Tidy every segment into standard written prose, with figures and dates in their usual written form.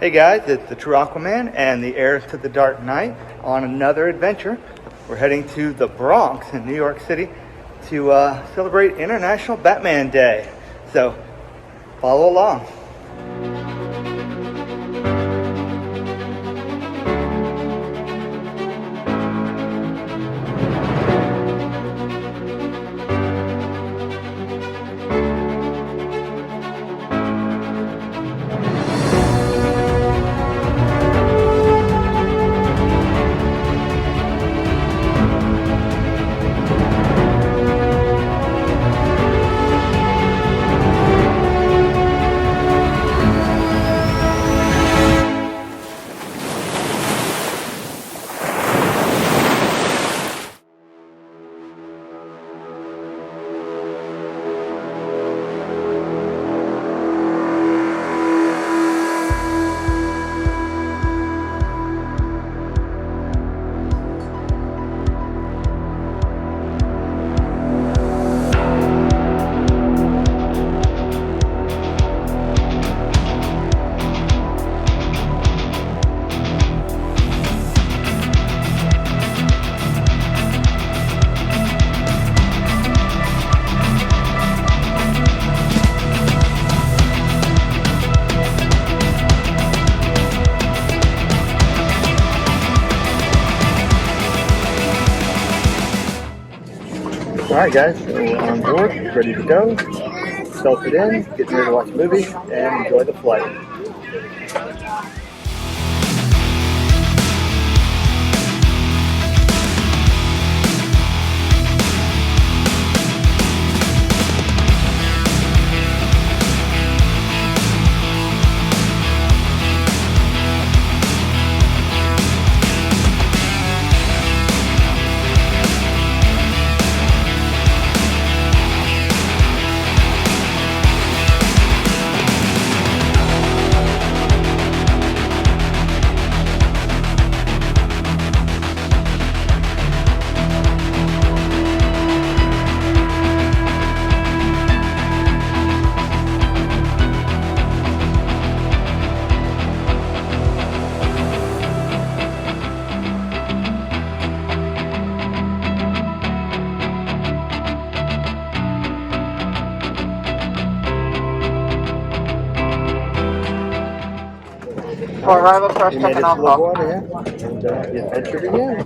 Hey guys, it's the True Aquaman and the Heiress to the Dark Knight on another adventure. We're heading to the Bronx in New York City to celebrate International Batman Day. So, follow along. Alright guys, so we're on board, ready to go, self it in, getting ready to watch a movie, and enjoy the flight. For arrival, first check-in off. And the adventure begins.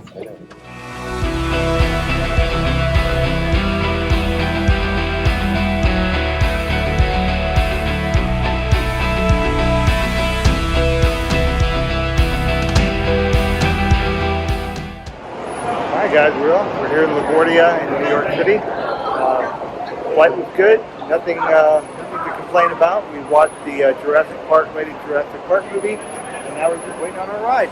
Alright guys, we're off. We're here in LaGuardia in New York City. Flight was good. Nothing to complain about. We watched the Jurassic Park movie, and now we're just waiting on our ride.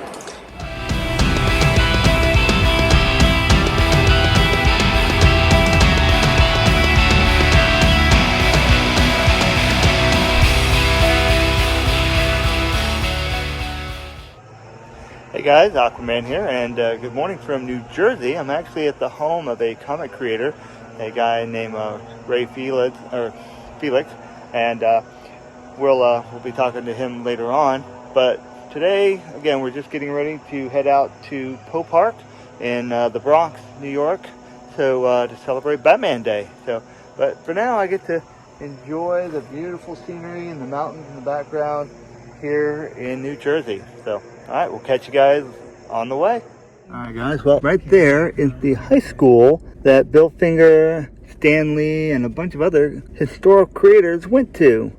Hey guys, Aquaman here, and good morning from New Jersey. I'm actually at the home of a comic creator, a guy named Felix, and we'll be talking to him later on. But today, again, we're just getting ready to head out to Poe Park in the Bronx, New York, to celebrate Batman Day. But for now, I get to enjoy the beautiful scenery and the mountains in the background here in New Jersey. So, all right, we'll catch you guys on the way. All right, guys. Well, right there is the high school that Bill Finger, Stan Lee, and a bunch of other historical creators went to.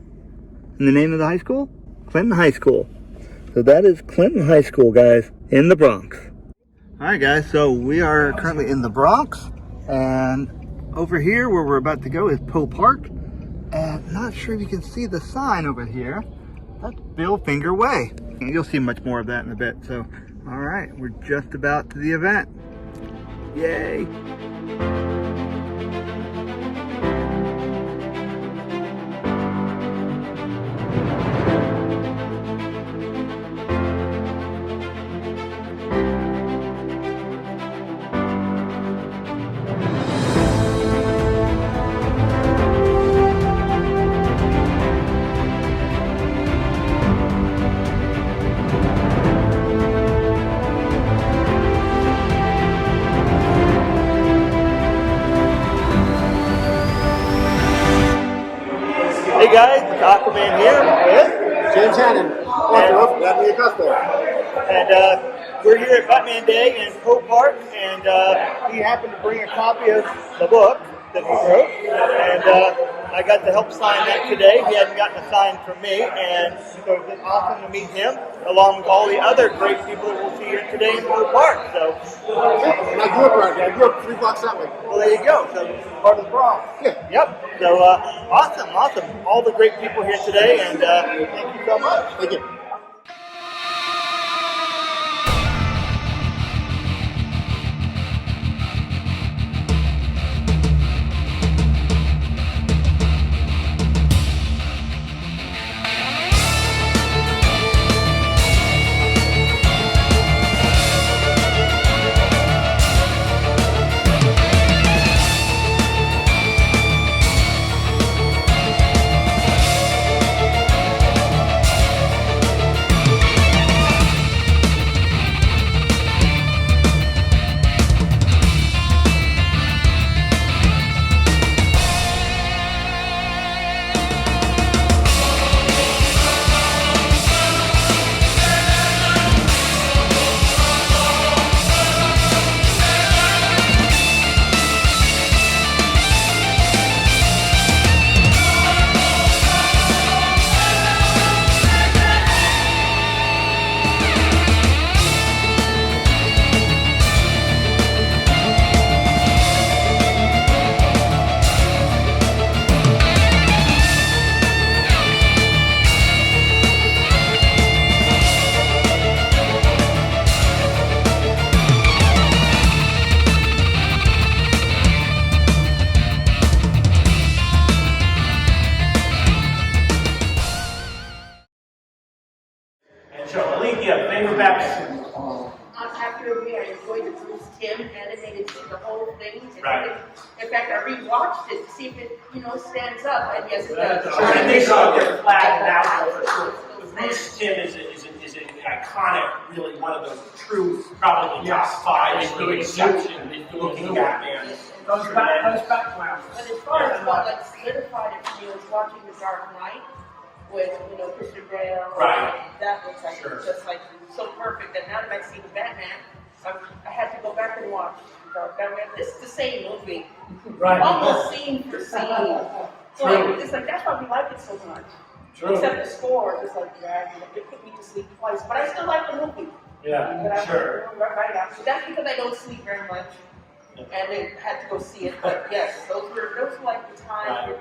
And the name of the high school? Clinton High School. So that is Clinton High School, guys, in the Bronx. All right, guys. So we are currently in the Bronx, and over here where we're about to go is Poe Park. And not sure if you can see the sign over here. That's Bill Finger Way. And you'll see much more of that in a bit. So, all right, we're just about to the event. Yay! Shannon. And, Let me accustomed. and we're here at Batman Day in Hope Park, and he happened to bring a copy of the book that he wrote, and I got to help sign that today. He hadn't gotten a sign from me, and so it's been awesome to meet him, along with all the other great people that we'll see here today in Hope Park. So, And I grew up around here. I grew up 3 blocks that way. well, there you go. So, part of the Bronx. Yeah. Yep. So, awesome. All the great people here today, and thank you so much. Thank you. Favorite Batman? After we enjoyed the Bruce Tim animated the whole thing. Right. In fact, I rewatched it to see if it, stands up. And yes, it does. I think so. They're flat now for sure. But Bruce Tim is an iconic, really one of the true, probably the top 5 really exception looking Batman. Those backgrounds. But as far as what solidified it for me was watching The Dark Knight with, Christian Bale. Right. That was just like so perfect. And now that I've seen the Batman, I had to go back and watch The Dark Knight. This is the same movie. Right. Almost scene for scene. So it's like that's why we like it so much. True. Except the score, just like it put me to sleep twice. But I still like the movie. Yeah, But I sure. right after. That's because I don't sleep very much. And I had to go see it. But yes, those were like the time. Right.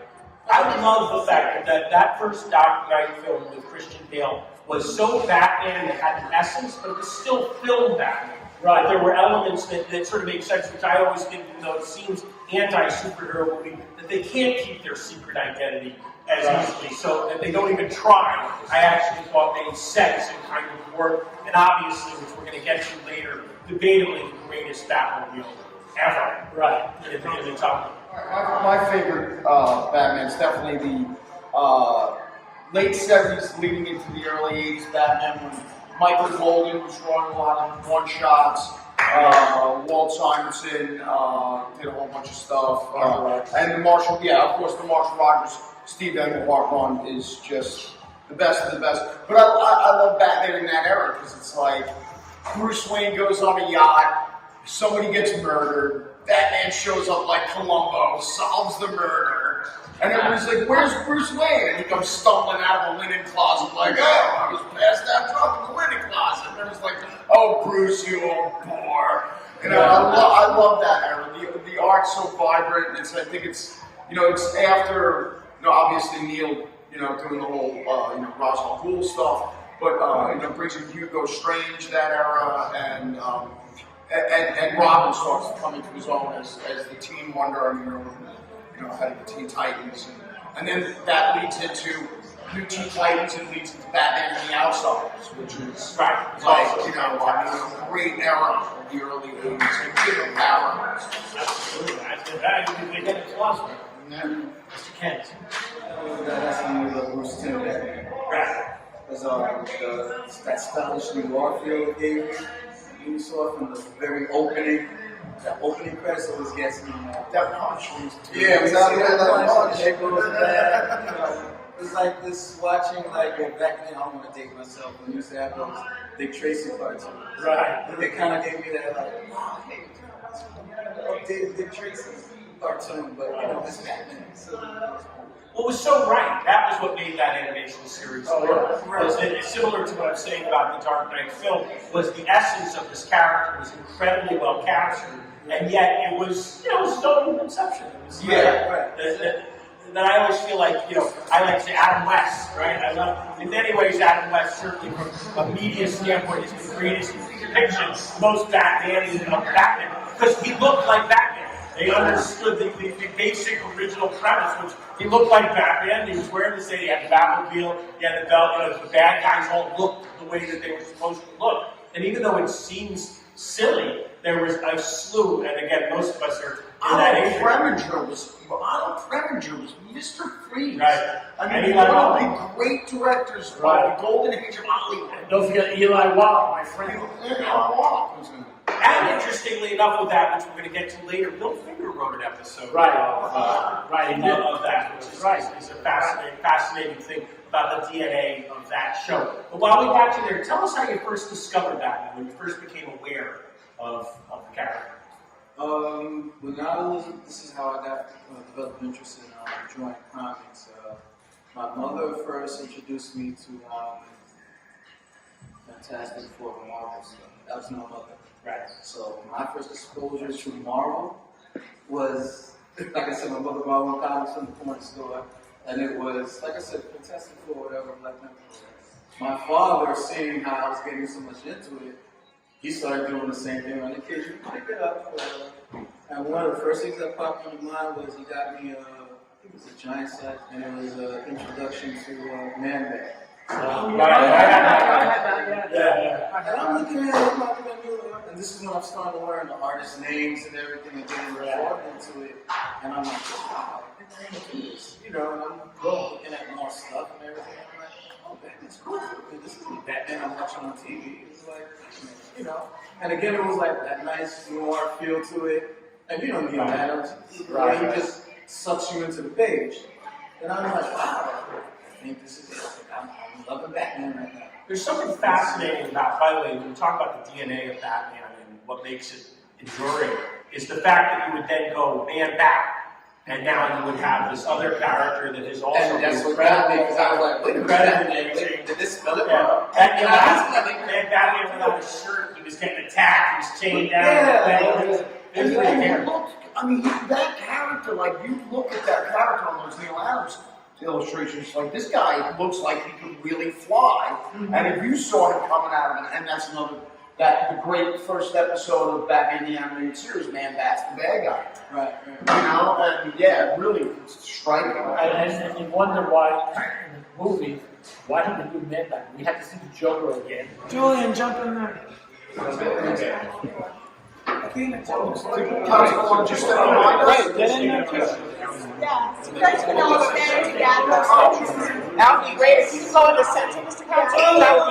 I love the fact that first Dark Knight film with Christian Bale was so Batman that had the essence, but it was still film Batman. Right. There were elements that sort of make sense, which I always think, it seems anti-superhero movie, that they can't keep their secret identity as easily, so that they don't even try. I actually thought made sense and kind of worked, and obviously, which we're going to get to later, debatably the greatest Batmobile ever. Right. In the top. My favorite Batman is definitely the late 70s leading into the early 80s Batman when Michael Golden was drawing a lot of one-shots. Walt Simonson did a whole bunch of stuff. And the Marshall, of course, the Marshall Rogers, Steve Englehart run is just the best of the best. But I love Batman in that era because it's like Bruce Wayne goes on a yacht, somebody gets murdered, Batman shows up like Columbo, solves the murder, and everybody's like, where's Bruce Wayne? And he comes stumbling out of a linen closet like, oh, I was passed out drunk in the linen closet. And everyone's like, oh, Bruce, you old bore. I love that era. The art's so vibrant. I think it's, it's after, obviously Neil, doing the whole, Ra's al Ghul stuff, but, brings in Hugo Strange that era, and Robin starts coming to his own as the Teen Wonder, head of the Teen Titans, and then that leads into New Teen Titans and leads into Batman and the Outsiders, which is a great era of the early 80s. Absolutely. I get it philosopher. Mr. Kent. That's the Bruce Tim Batman. Right. Because that stylish noir feel it gave me. You saw from the very opening, that opening credits always gets me. That punch was Yeah, without that punch. was like this watching like back then. I don't want to date myself. When we used to have those Dick Tracy cartoons. Right. It kind of gave me that like, wow, hey, updated Dick Tracy cartoon, but you know, this Batman. So, What was so right, that was what made that animation series work. It's similar to what I'm saying about the Dark Knight film, was the essence of this character was incredibly well captured, and yet it was, you know, still in conception. It was, then I always feel like, you know, I like to say Adam West, right? I love, in many ways, Adam West, certainly from a media standpoint, is the greatest depiction, most Batman of Batman, because he looked like Batman. They understood the basic original premise, which he looked like Batman. He was wearing the same. He had the Batmobile. He had the belt. You know, the bad guys all looked the way that they were supposed to look. And even though it seems silly, there was a slew. And again, most of us are in that age. Arnold Preminger was Mr. Freeze. Right. I mean, one of the great directors of the golden age of Hollywood. Don't forget Eli Wallach, my friend. Eli Wallach was in it. And interestingly enough, with that, which we're going to get to later, Bill Finger wrote an episode Right. of that, which is a fascinating thing about the DNA of that show. But while we got you there, tell us how you first discovered that, when you first became aware of the character. When I was, this is how I got developed interest in drawing comics. My mother first introduced me to Fantastic Four and Marvel stuff. That was my mother. Right. So my first exposure to Marvel was, like I said, my mother bought one comics in the corner store, and it was, like I said, Fantastic Four, whatever, Black Panther. My father, seeing how I was getting so much into it, he started doing the same thing on occasion. Pick it up. And one of the first things that popped into mind was he got me, I think it was a giant set, and it was an introduction to Man Bat. Yeah. And I'm looking at it, and this is when I'm starting to learn the artist names and everything and getting involved into it. And I'm like, wow, I can do this. You know, and I'm looking at more stuff and everything. And I'm like, oh, Batman's cool. This isn't Batman I'm watching on TV. It's like, you know. And again, it was like that nice noir feel to it. And you know Neil Adams, he just sucks you into the page. And I'm like, wow, I think this is it. I'm loving Batman right now. There's something fascinating about, by the way, when you talk about the DNA of Batman and what makes it enduring, is the fact that you would then go Man Bat, and now you would have this other character that is also And that's what got me, because I was like, wait a minute, did this spell it wrong? And Batman without his shirt, he was getting attacked, he was chained down. And you look, I mean, that character, like, you look at that character on those Neil Adams illustrations, like, this guy looks like he could really fly. And if you saw him coming out of it, and that's another, the great first episode of Batman the Animated Series, Man Bat's the bad guy. Right. You know, and yeah, really striking. And you wonder why, in the movie, why did we do Man Bat? We had to see the Joker again. Julian, jump in there. Yeah, thanks for all standing together. That would be great if you could go in the center, Mr. Council. That would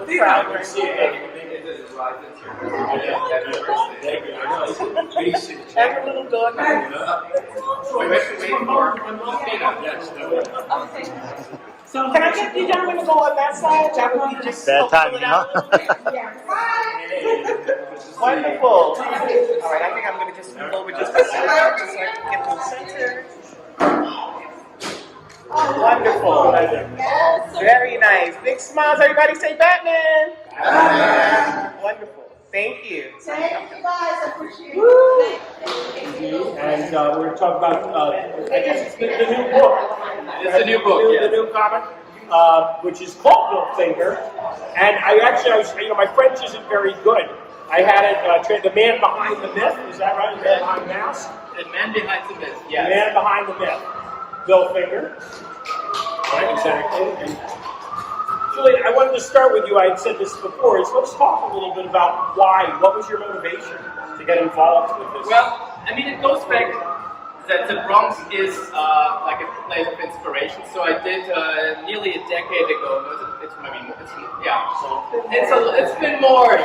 be every little dog. So can I get you gentlemen to go on that side? That would be just Bad timing, huh? Wonderful. All right, I think I'm going to just move over just a second so I can get to the center. Wonderful. Very nice. Big smiles. Everybody say Batman. Batman. Wonderful. Thank you. Thank you guys. I appreciate it. Thank you. And we're going to talk about, I guess it's the new book. It's a new book, The new comic, which is called Bill Finger. And my French isn't very good. I had it, the man behind the myth, is that right? The man behind the mask? The man behind the myth, yes. The man behind the myth. Bill Finger. Right, exactly. And Julian, I wanted to start with you. I had said this before. So let's talk a little bit about why. What was your motivation to get involved with this? Well, I mean, it goes back, as that the Bronx is like a place of inspiration. So I did nearly a decade ago. It's maybe it's been more.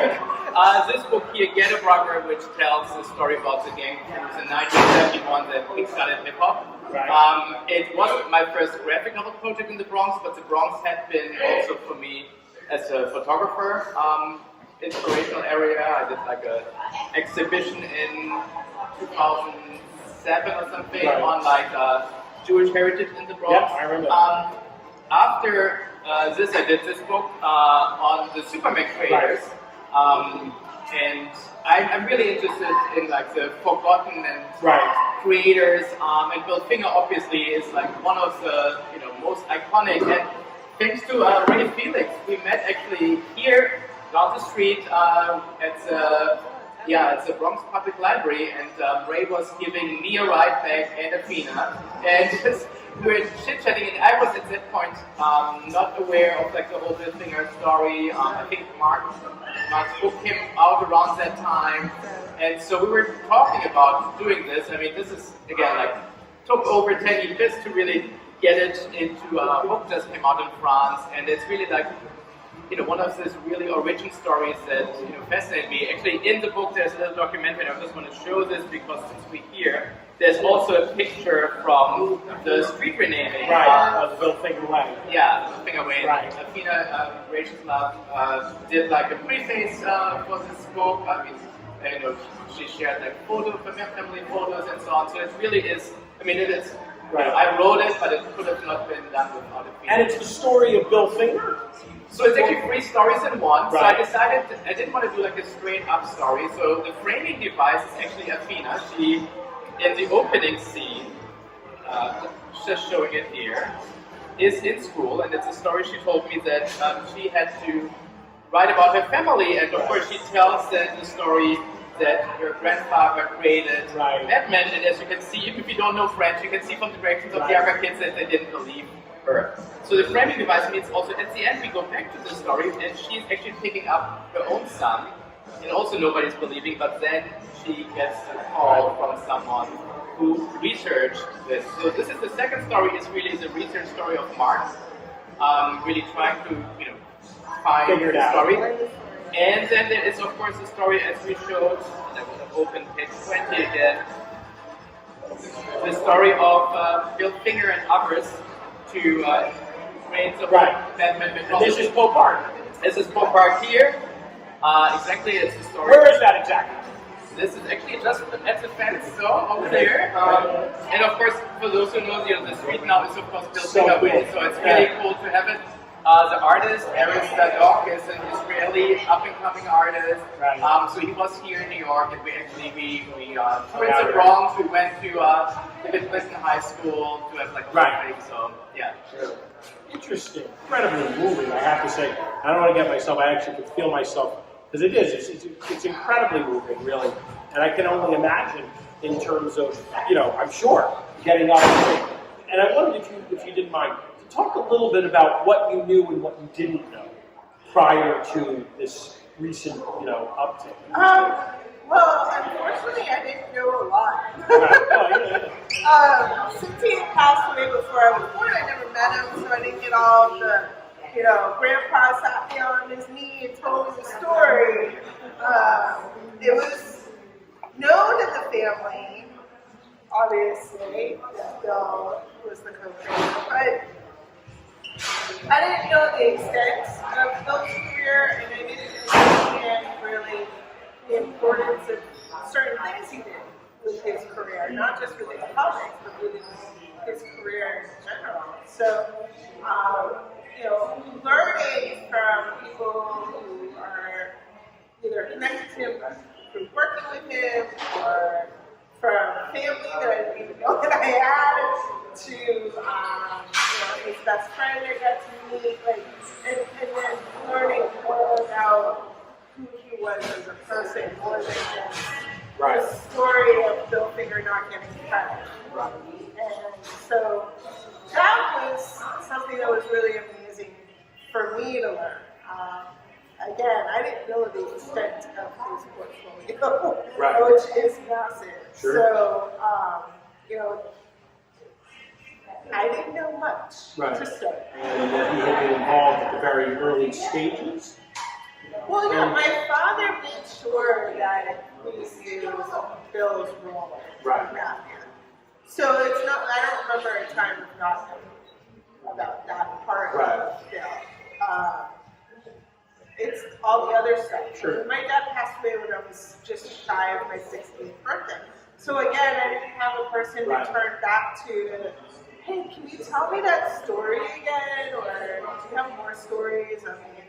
This book here, Get a Brother, which tells the story about the gang in 1971 that kickstarted hip hop. Right. It wasn't my first graphic novel project in the Bronx, but the Bronx had been also for me as a photographer. Inspirational area. I did like a exhibition in 2007 or something on like Jewish heritage in the Bronx. Yeah, I remember. After this, I did this book on the Superman creators, and I'm really interested in like the forgotten and creators. And Bill Finger obviously is like one of the most iconic. And thanks to Ray Felix, we met actually here down the street at the Bronx Public Library, and Ray was giving me a ride back and Athena, and we were chit-chatting, and I was at that point not aware of like the whole Bill Finger story. I think Mark's book came out around that time, and so we were talking about doing this. I mean, this is again like took over 10 years to really get it into a book just came out in France, and it's really like one of these really origin stories that fascinate me. Actually, in the book, there's a little documentary. I just want to show this because since we're here, there's also a picture from the street renaming. Right, the Bill Finger Way. Yeah, the Finger Way. Right. Athena Finger did like a preface for this book. I mean, she shared like family photos and so on. So it really is. I mean, it is. I wrote it, but it could have not been done without it. And it's the story of Bill Finger. So it's actually 3 stories in one. So I decided I didn't want to do like a straight up story. So the framing device is actually Athena. She, in the opening scene, just showing it here, is in school, and it's a story she told me that she had to write about her family, and of course she tells that the story that her grandfather created Batman, and as you can see, even if you don't know French, you can see from the reactions of the other kids that they didn't believe her. So the framing device means also at the end we go back to the story, and she's actually picking up her own son, and also nobody's believing, but then she gets a call from someone who researched this. So this is the second story, is really the research story of Marx, really trying to find the story. And then there is, of course, the story as we showed, and I'm going to open page 20 again, the story of Bill Finger and others to create the Batman mythology. This is Pope Park. This is Pope Park here. Exactly, it's the story. Where is that exactly? This is actually just at the fence, so over there. And of course, for those who know, the street now is of course Bill Finger Way, so it's really cool to have it. The artist, Heiress, is an Israeli up-and-coming artist. So he was here in New York, and we toured the Bronx. We went to Clinton High School to have like a thing. So yeah. Interesting, incredibly moving. I have to say, I don't want to get myself. I actually can feel myself because it is. It's incredibly moving, really. And I can only imagine in terms of I'm sure getting up. And I wondered if you didn't mind. Talk a little bit about what you knew and what you didn't know prior to this recent, uptick. Well, unfortunately, I didn't know a lot. Since he had passed away before I was born, I never met him, so I didn't get all the, Grandpa sat me on his knee and told me the story. It was known in the family, obviously, that Bill was the co-creator, but I didn't know the extent of Bill's career, and I didn't understand really the importance of certain things he did with his career, not just within comics, but within his career in general. So, learning from people who are either connected to him through working with him, or from family that I didn't even know that I had, to his best friend I got to meet, and then learning more about who he was as a person, more than just the story of Bill Finger not getting credit. And so that was something that was really amazing for me to learn. Again, I didn't know the extent of his portfolio, which is massive. So you know, I didn't know much Right. to start. And that he had been involved at the very early stages. Well, yeah, my father made sure that we knew Bill's role Right. around here. So it's not, I don't remember a time of not knowing about that part Right. of Bill. It's all the other stuff. Sure. My dad passed away when I was just shy of my 16th birthday. So again, I didn't have a person Right. to turn back to, hey, can you tell me that story again? Or do you have more stories? I mean,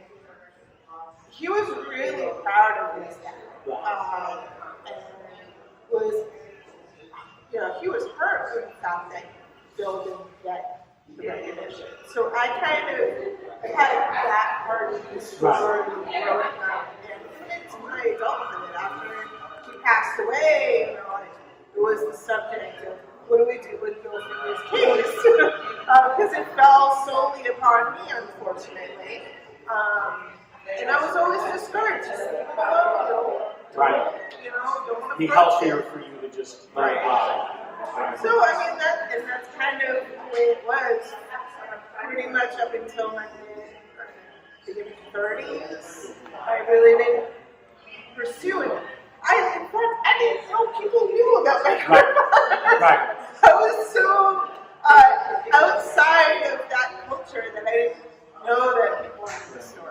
he was really proud of his dad. And was, you know, he was hurt when he found that Bill didn't get the recognition. So I kind of had that part of the story growing up, and even into my adulthood, after he passed away, you know, it was the subject of what do we do with Bill Finger's case? Because it fell solely upon me, unfortunately. And I was always discouraged. Right. You know, don't want to Be healthier for you to just let it lie. Right. So I mean that's kind of the way it was, pretty much up until my beginning 30s. I really didn't pursue it. In fact, I didn't know people knew about my grandmother. Right. I was so outside of that culture that I didn't know that people knew the story.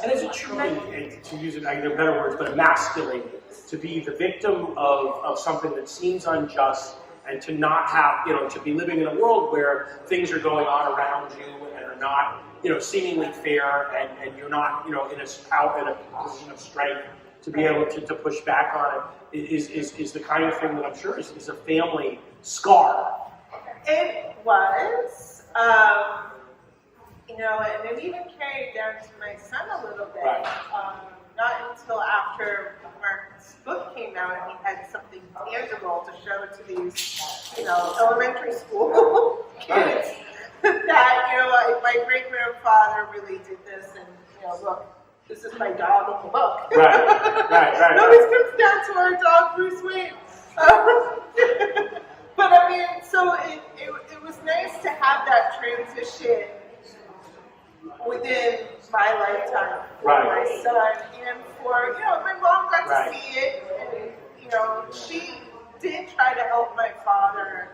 And is it true, and to use it, I know better words, but emasculating, to be the victim of something that seems unjust, and to not have, you know, to be living in a world where things are going on around you and are not, you know, seemingly fair, and you're not, you know, in a position of strength to be able to push back on it, is the kind of thing that I'm sure is a family scar. It was, you know, and it even carried down to my son a little bit. Right. Not until after Mark's book came out and he had something tangible to show to these, you know, elementary school kids that, you know, like, my great-grandfather really did this, and, you know, look, this is my dog in the book. Right. It always comes down to our dog, Bruce Wayne. But I mean, so it was nice to have that transition within my lifetime for my son, and for, you know, my mom got to see it, and, you know, she did try to help my father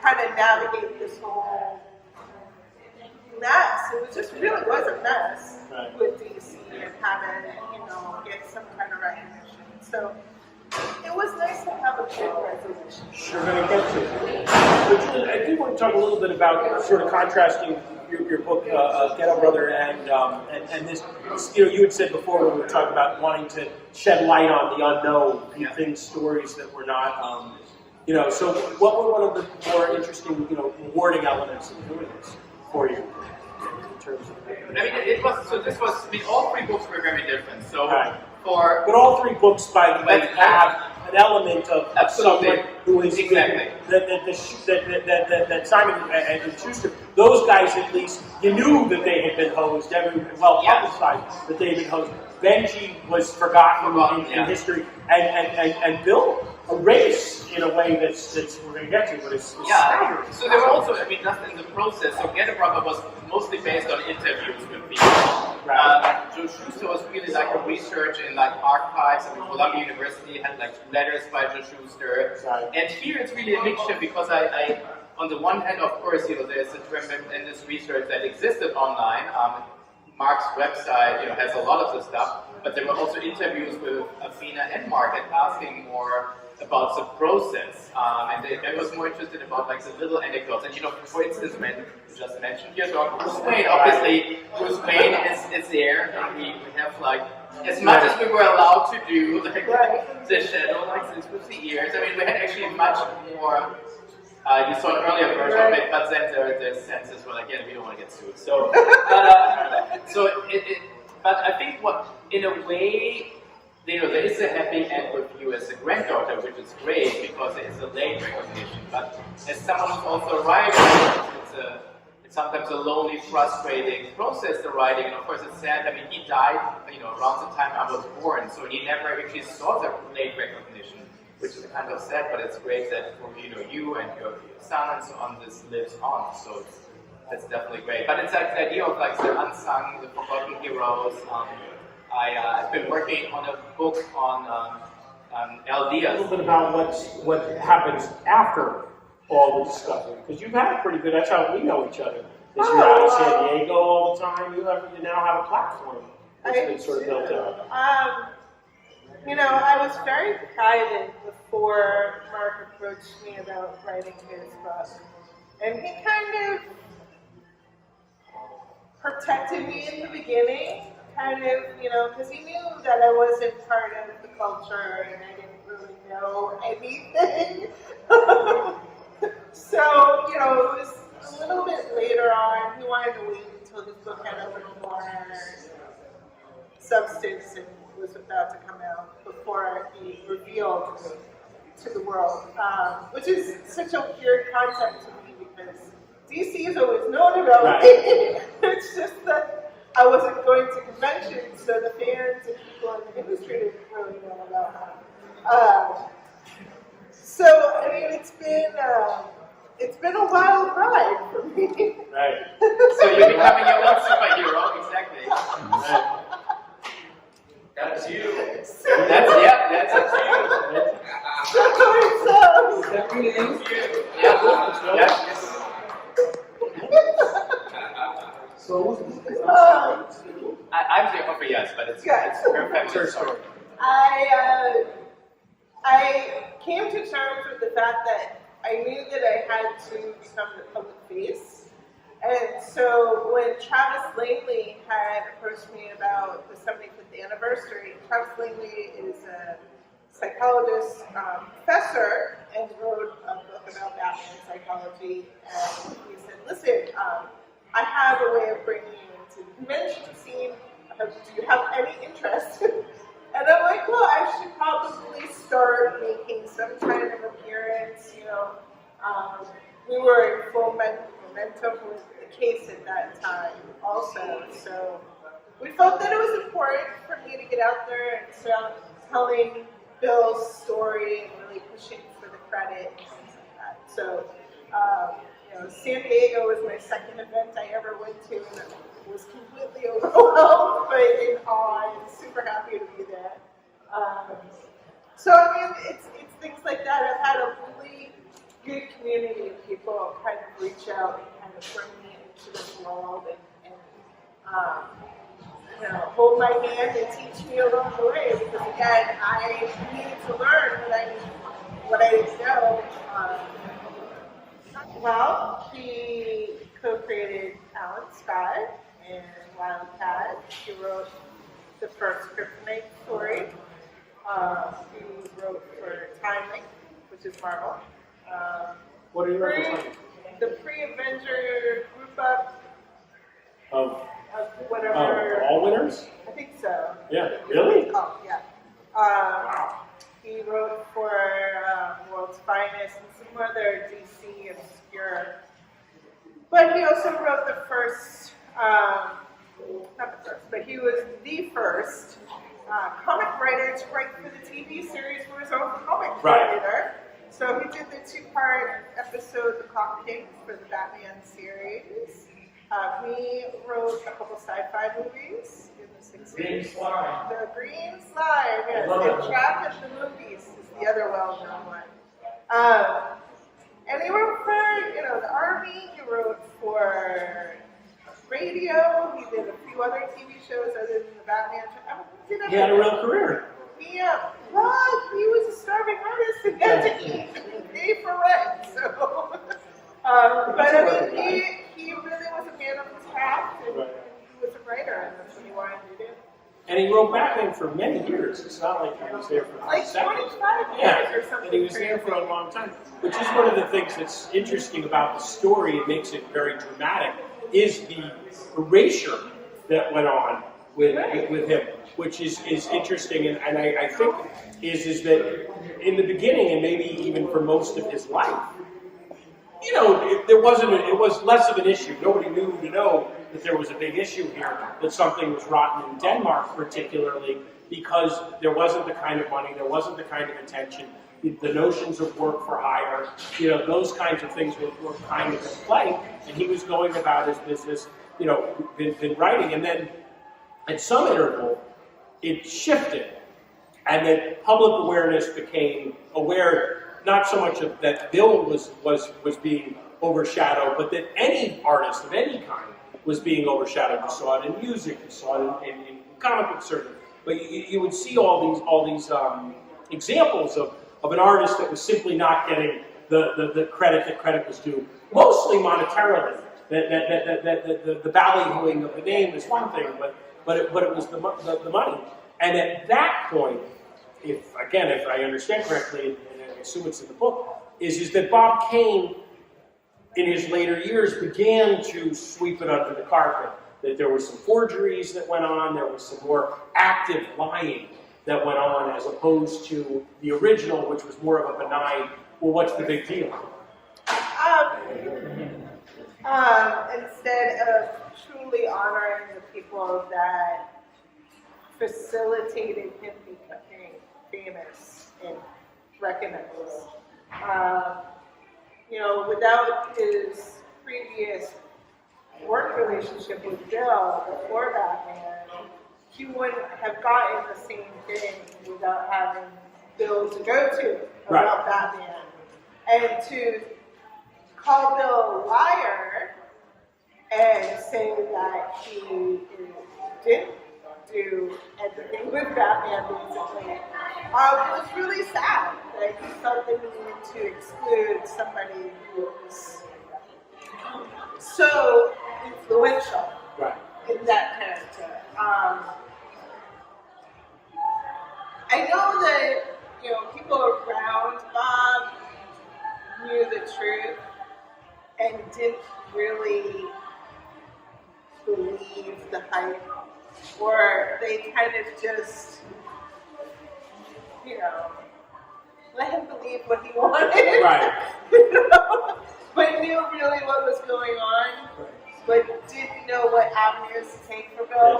kind of navigate this whole mess. It was just really was a mess with DC and having, you know, get some kind of recognition. So it was nice to have a good resolution. Sure, going to get to it. But I do want to talk a little bit about sort of contrasting your book, Ghetto Brother, and this. You know, you had said before when we were talking about wanting to shed light on the unknown, things, stories that were not. You know, so what were one of the more interesting, you know, rewarding elements of doing this for you in terms of? I mean, it was so. This was. I mean, all three books were very different. So but all three books, by the way, have an element of someone who is exactly that Simon and Schuster. Those guys, at least, you knew that they had been hosed. Well publicized that they had been hosed. Benji was forgotten in history, and Bill erased in a way that's we're going to get to, but it's staggering. So there were also, I mean, just in the process. So Get a Brother was mostly based on interviews with people. Joe Schuster was really like a research in like archives. I mean, Columbia University had like letters by Joe Schuster, and here it's really a mixture because I on the one hand, of course, you know, there's a tremendous research that existed online. Mark's website, you know, has a lot of the stuff, but there were also interviews with Athena and Mark asking more about the process, and I was more interested about like the little anecdotes. And you know, for instance, when you just mentioned here, so Bruce Wayne, obviously Bruce Wayne is there, and we have like as much as we were allowed to do, like the shadow, like this with the ears. I mean, we had actually much more. You saw an earlier version of it, but then the senses were like, yeah, we don't want to get sued. So, but I think what, in a way, you know, there is a happy end with you as a granddaughter, which is great because there is a late recognition. But as someone who's also a writer, it's sometimes a lonely, frustrating process, the writing. And of course, it's sad. I mean, he died, you know, around the time I was born, so he never actually saw the late recognition which is kind of sad, but it's great that you and your son and so on, this lives on. So that's definitely great. But it's like the idea of like the unsung, the forgotten heroes. I've been working on a book on LDS. A little bit about what happens after all the discovery, because you've had a pretty good. That's how we know each other. Is you're out in San Diego all the time. You now have a platform that's been sort of built up. I was very private before Mark approached me about writing his book, and he kind of protected me in the beginning. Because he knew that I wasn't part of the culture and I didn't really know anything. So, it was a little bit later on. He wanted to wait until his book had a little more substance and was about to come out before he revealed to the world, which is such a weird concept to me because DC has always known about me. It's just that I wasn't going to conventions, so the fans and people in the industry didn't really know about that. It's been a wild ride for me. Right. So you're becoming your own superhero, exactly. Right. That's you. That's you. I'm here for yes, but it's her family story. I came to terms with the fact that I knew that I had to become the public face. And so when Travis Langley had approached me about the 75th anniversary, Travis Langley is a psychologist, professor, and wrote a book about Batman psychology. And he said, listen, I have a way of bringing you into the convention scene. Do you have any interest? And I'm like, well, I should probably start making some kind of appearance. We were in full momentum with the case at that time also. So we felt that it was important for me to get out there and start telling Bill's story and really pushing for the credit and things like that. So, San Diego was my second event I ever went to, and I was completely overwhelmed, but in awe and super happy to be there. It's things like that. I've had a really good community of people kind of reach out and kind of bring me into this world and hold my hand and teach me along the way. Because again, I need to learn what I didn't know. He co-created Alan Scott and Wildcat. He wrote the first Kryptonite story. He wrote for Timely, which is Marvel. What are you representing? The pre-Avenger group up of whatever. All Winners? I think so. Yeah, really? Oh, yeah. Wow. He wrote for World's Finest and some other DC obscure. But he also wrote the first, not the first, but he was the first comic writer to write for the TV series for his own comic writer. So he did the 2-part episode, The Clock Kings, for the Batman series. He wrote a couple sci-fi movies in the 60s. Green Slime. The Green Slime, yes. And Trap in the Movies is the other well-known one. And he wrote for, the Army. He wrote for radio. He did a few other TV shows other than the Batman show. He had a real career. He was a starving artist and had to eat and pay for rent. So, he really was a man of his craft, and he was a writer, and that's what he wanted to do. And he wrote Batman for many years. It's not like he was there for 5 seconds. 25 years or something. And he was there for a long time. Which is one of the things that's interesting about the story. It makes it very dramatic. Is the erasure that went on with him, which is interesting, and I think is that in the beginning, and maybe even for most of his life, it was less of an issue. Nobody knew to know that there was a big issue here, that something was rotten in Denmark particularly, because there wasn't the kind of money, there wasn't the kind of attention. the notions of work for hire, those kinds of things were kind of in play, and he was going about his business, been writing, and then at some interval, it shifted, and that public awareness became aware not so much of that Bill was being overshadowed, but that any artist of any kind was being overshadowed. You saw it in music, you saw it in comic book certainly, but you would see all these examples of an artist that was simply not getting the credit that credit was due, mostly monetarily. The ballyhooing of the name is one thing, but it was the money. And at that point, if I understand correctly, and I assume it's in the book, is that Bob Kane, in his later years, began to sweep it under the carpet. That there were some forgeries that went on, there was some more active lying that went on, as opposed to the original, which was more of a benign, well, what's the big deal? Instead of truly honoring the people that facilitated him becoming famous and recognized. Without his previous work relationship with Bill before Batman, he wouldn't have gotten the same thing without having Bill to go to about Batman. And to call Bill a liar and say that he didn't do anything with Batman, basically, was really sad. Like, he felt the need to exclude somebody who was so influential in that character. I know that people around Bob knew the truth and didn't really believe the hype, or they kind of just, let him believe what he wanted. Right. But knew really what was going on, but didn't know what avenues to take for Bill.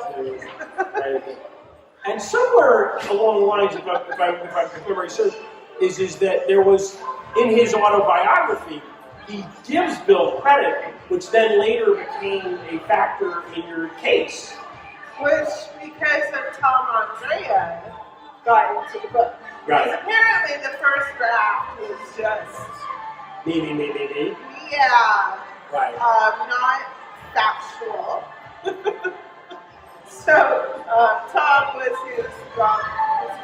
And somewhere along the lines, if my memory serves, is that there was, in his autobiography, he gives Bill credit, which then later became a factor in your case. Which, because of Tom Andrea, got into the book. Right. Because apparently the first draft was just... Me. Yeah. Right. Not factual. So, Tom was his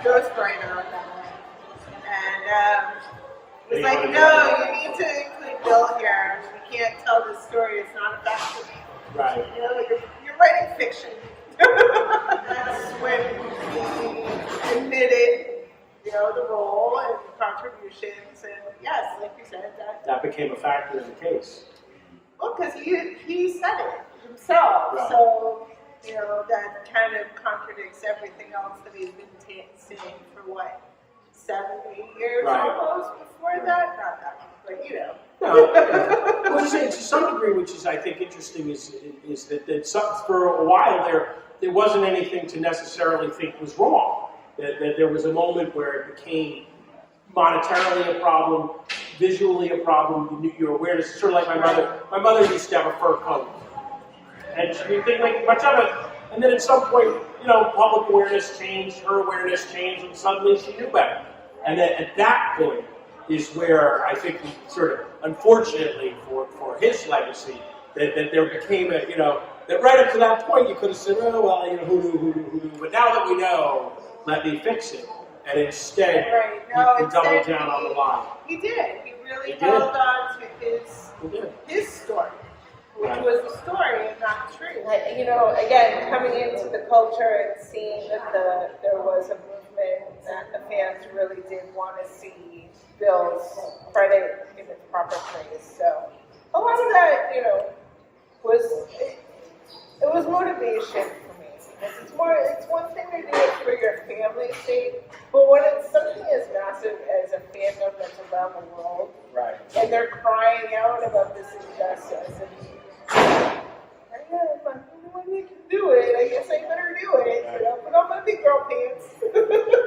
ghostwriter on that one. And was like, no, you need to include Bill here. We can't tell this story. It's not a fact. Right. You're writing fiction. That's when he admitted, the role and the contributions, and yes, like you said, that became a factor in the case. Well, because he said it himself, right. So that kind of contradicts everything else that he's been saying for 7, 8 years almost before that. Not that long, but No, well, to some degree, which is I think interesting, is that for a while there wasn't anything to necessarily think was wrong. That there was a moment where it became monetarily a problem, visually a problem. Your awareness, sort of like my mother. My mother used to have a fur coat, and she didn't think much of it. And then at some point, public awareness changed, her awareness changed, and suddenly she knew better. And then at that point is where I think we sort of, unfortunately for his legacy, that there became a, that right up to that point you could have said, oh, well, who knew, but now that we know, let me fix it. And instead, he doubled down on the lie. He did. He really held on to his story, which was the story and not the truth. Again, coming into the culture and seeing that there was a movement that the fans really did want to see Bill's credit in its proper place. So a lot of that, was motivation for me. Because it's one thing to do it for your family's sake, but when it's something as massive as a fandom that's around the world, and they're crying out about this injustice, and if I can do it, I guess I better do it. Put on my big girl audience.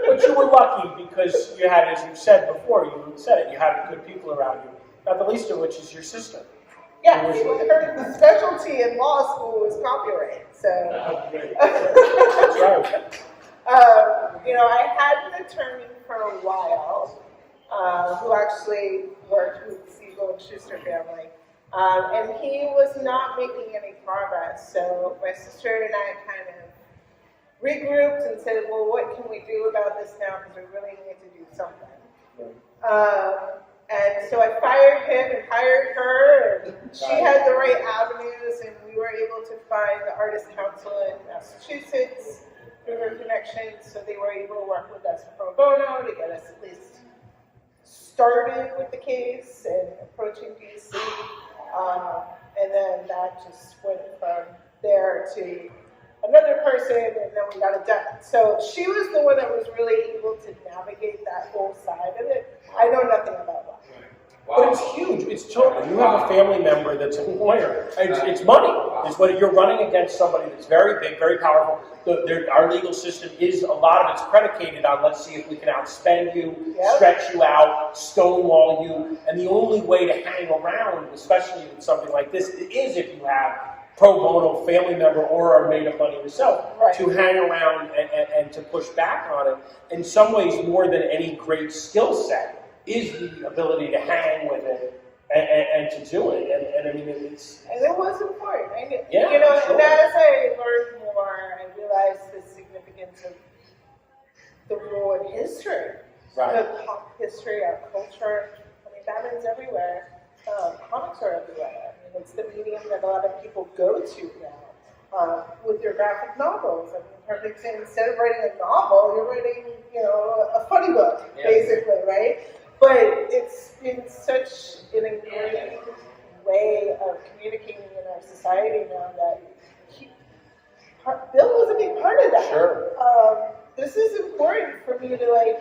But you were lucky because you had, as you said before, you said it, you had good people around you, not the least of which is your sister. Yeah, her specialty in law school was copyright, so. That's right. I had an attorney for a while who actually worked with the Siegel and Schuster family, and he was not making any progress. So my sister and I kind of regrouped and said, well, what can we do about this now? Because we really need to do something. And so I fired him and hired her, and she had the right avenues, and we were able to find the Artist Council in Massachusetts through her connections, so they were able to work with us pro bono to get us at least started with the case and approaching DC. And then that just went from there to another person, and then we got it done. So she was the one that was really able to navigate that whole side of it. I know nothing about that. But it's huge. It's totally. You have a family member that's a lawyer. It's money. It's what you're running against somebody that's very big, very powerful. Our legal system is, a lot of it's predicated on, let's see if we can outspend you, stretch you out, stonewall you. And the only way to hang around, especially with something like this, is if you have pro bono family member or are made of money yourself, to hang around and to push back on it. In some ways, more than any great skill set, is the ability to hang with it and to do it. And I mean, it's... And it was important. Yeah, and sure. as I learned more, I realized the significance of the role in history. The pop history, our culture. I mean, Batman's everywhere. Comics are everywhere. I mean, it's the medium that a lot of people go to now. With your graphic novels. I mean, perfect thing. Instead of writing a novel, you're writing, a funny book, basically, right? But it's been such an ingrained way of communicating in our society now that Bill was a big part of that. Sure. This is important for me to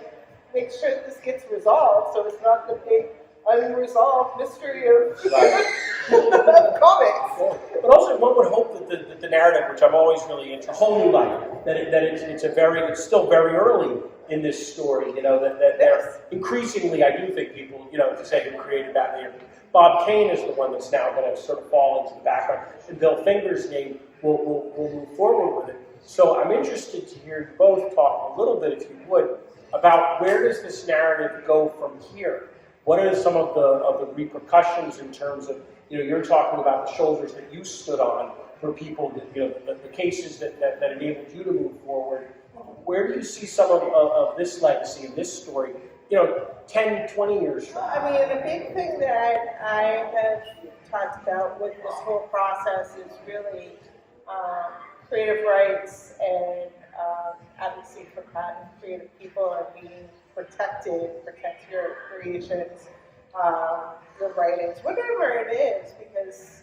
make sure that this gets resolved, so it's not the big unresolved mystery of, of comics. But also, one would hope that the narrative, which I'm always really interested in, a whole new life, that it's still very early in this story, that they're increasingly, I do think people, to say who created Batman. Bob Kane is the one that's now going to sort of fall into the background, and Bill Finger's name will move forward with it. So I'm interested to hear you both talk a little bit, if you would, about where does this narrative go from here? What are some of the repercussions in terms of, you're talking about the shoulders that you stood on for people, that, the cases that enabled you to move forward. Where do you see some of this legacy, of this story, 10, 20 years from now? I mean, the big thing that I have talked about with this whole process is really creative rights and advocacy for patent creative people are being protected, protect your creations, your writings, whatever it is, because,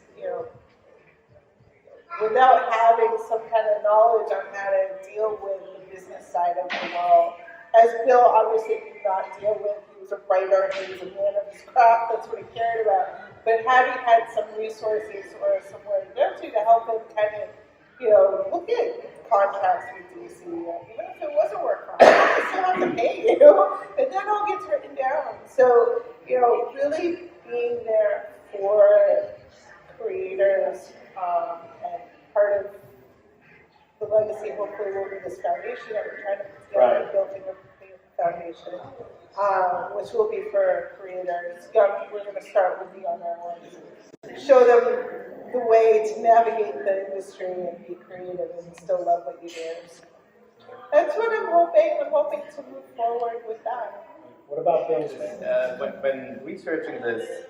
without having some kind of knowledge on how to deal with the business side of the world, as Bill obviously did not deal with, he was a writer, he was a man of his craft, that's what he cared about, but had he had some resources or somewhere to go to help him kind of, look at contracts with DC, even if it was a work contract, they still have to pay you, and that all gets written down. So, really being there for creators, and part of the legacy hopefully will be this foundation that we're trying to put together, building a foundation, which will be for creators. We're going to start with the unknown ones, show them the way to navigate the industry and be creative and still love what you do. That's what I'm hoping. I'm hoping to move forward with that. What about Bill's? When researching this,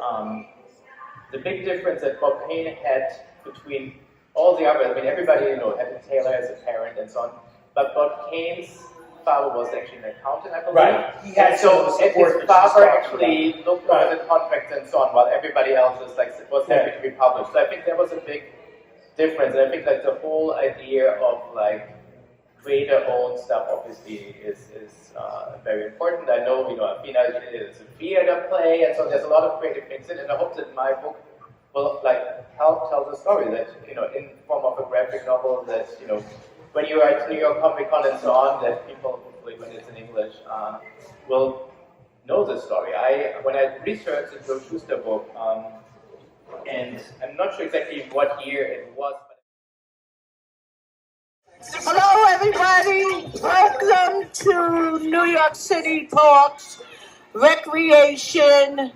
the big difference that Bob Kane had between all the others, everybody, Evan Taylor as a parent and so on, but Bob Kane's father was actually an accountant, I believe. Right. He had his father actually looked over the contracts and so on, while everybody else was happy to be published. So I think there was a big difference. And I think the whole idea of creator-owned stuff obviously is very important. I know, Athena is a theater play, and so there's a lot of creative things in it. And I hope that my book will help tell the story that in form of a graphic novel that when you are at New York Comic Con and so on, that people, hopefully when it's in English, will know the story. When I researched the Joe Shuster book, and I'm not sure exactly what year it was. Hello, everybody. Welcome to New York City Parks Recreation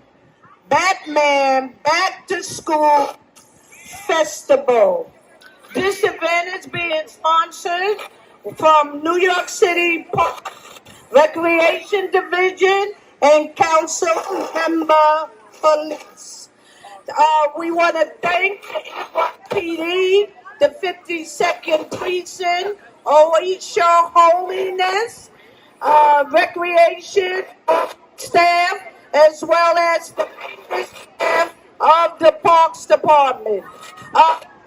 Batman Back to School Festival. This event is being sponsored from New York City Park Recreation Division and Council Member Police. We want to thank the NYPD, the 52nd Precinct, always show holiness, recreation staff, as well as the staff of the Parks Department.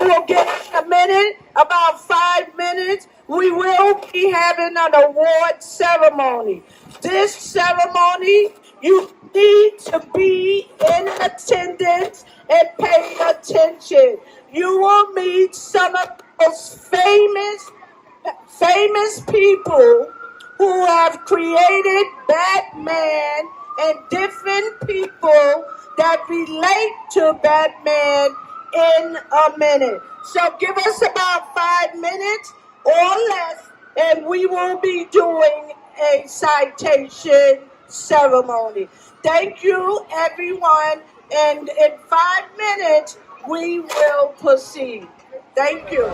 We'll get in a minute, about 5 minutes. We will be having an award ceremony. This ceremony, you need to be in attendance and pay attention. You will meet some of those famous people who have created Batman and different people that relate to Batman in a minute. So give us about 5 minutes or less, and we will be doing a citation ceremony. Thank you, everyone, and in 5 minutes, we will proceed. Thank you.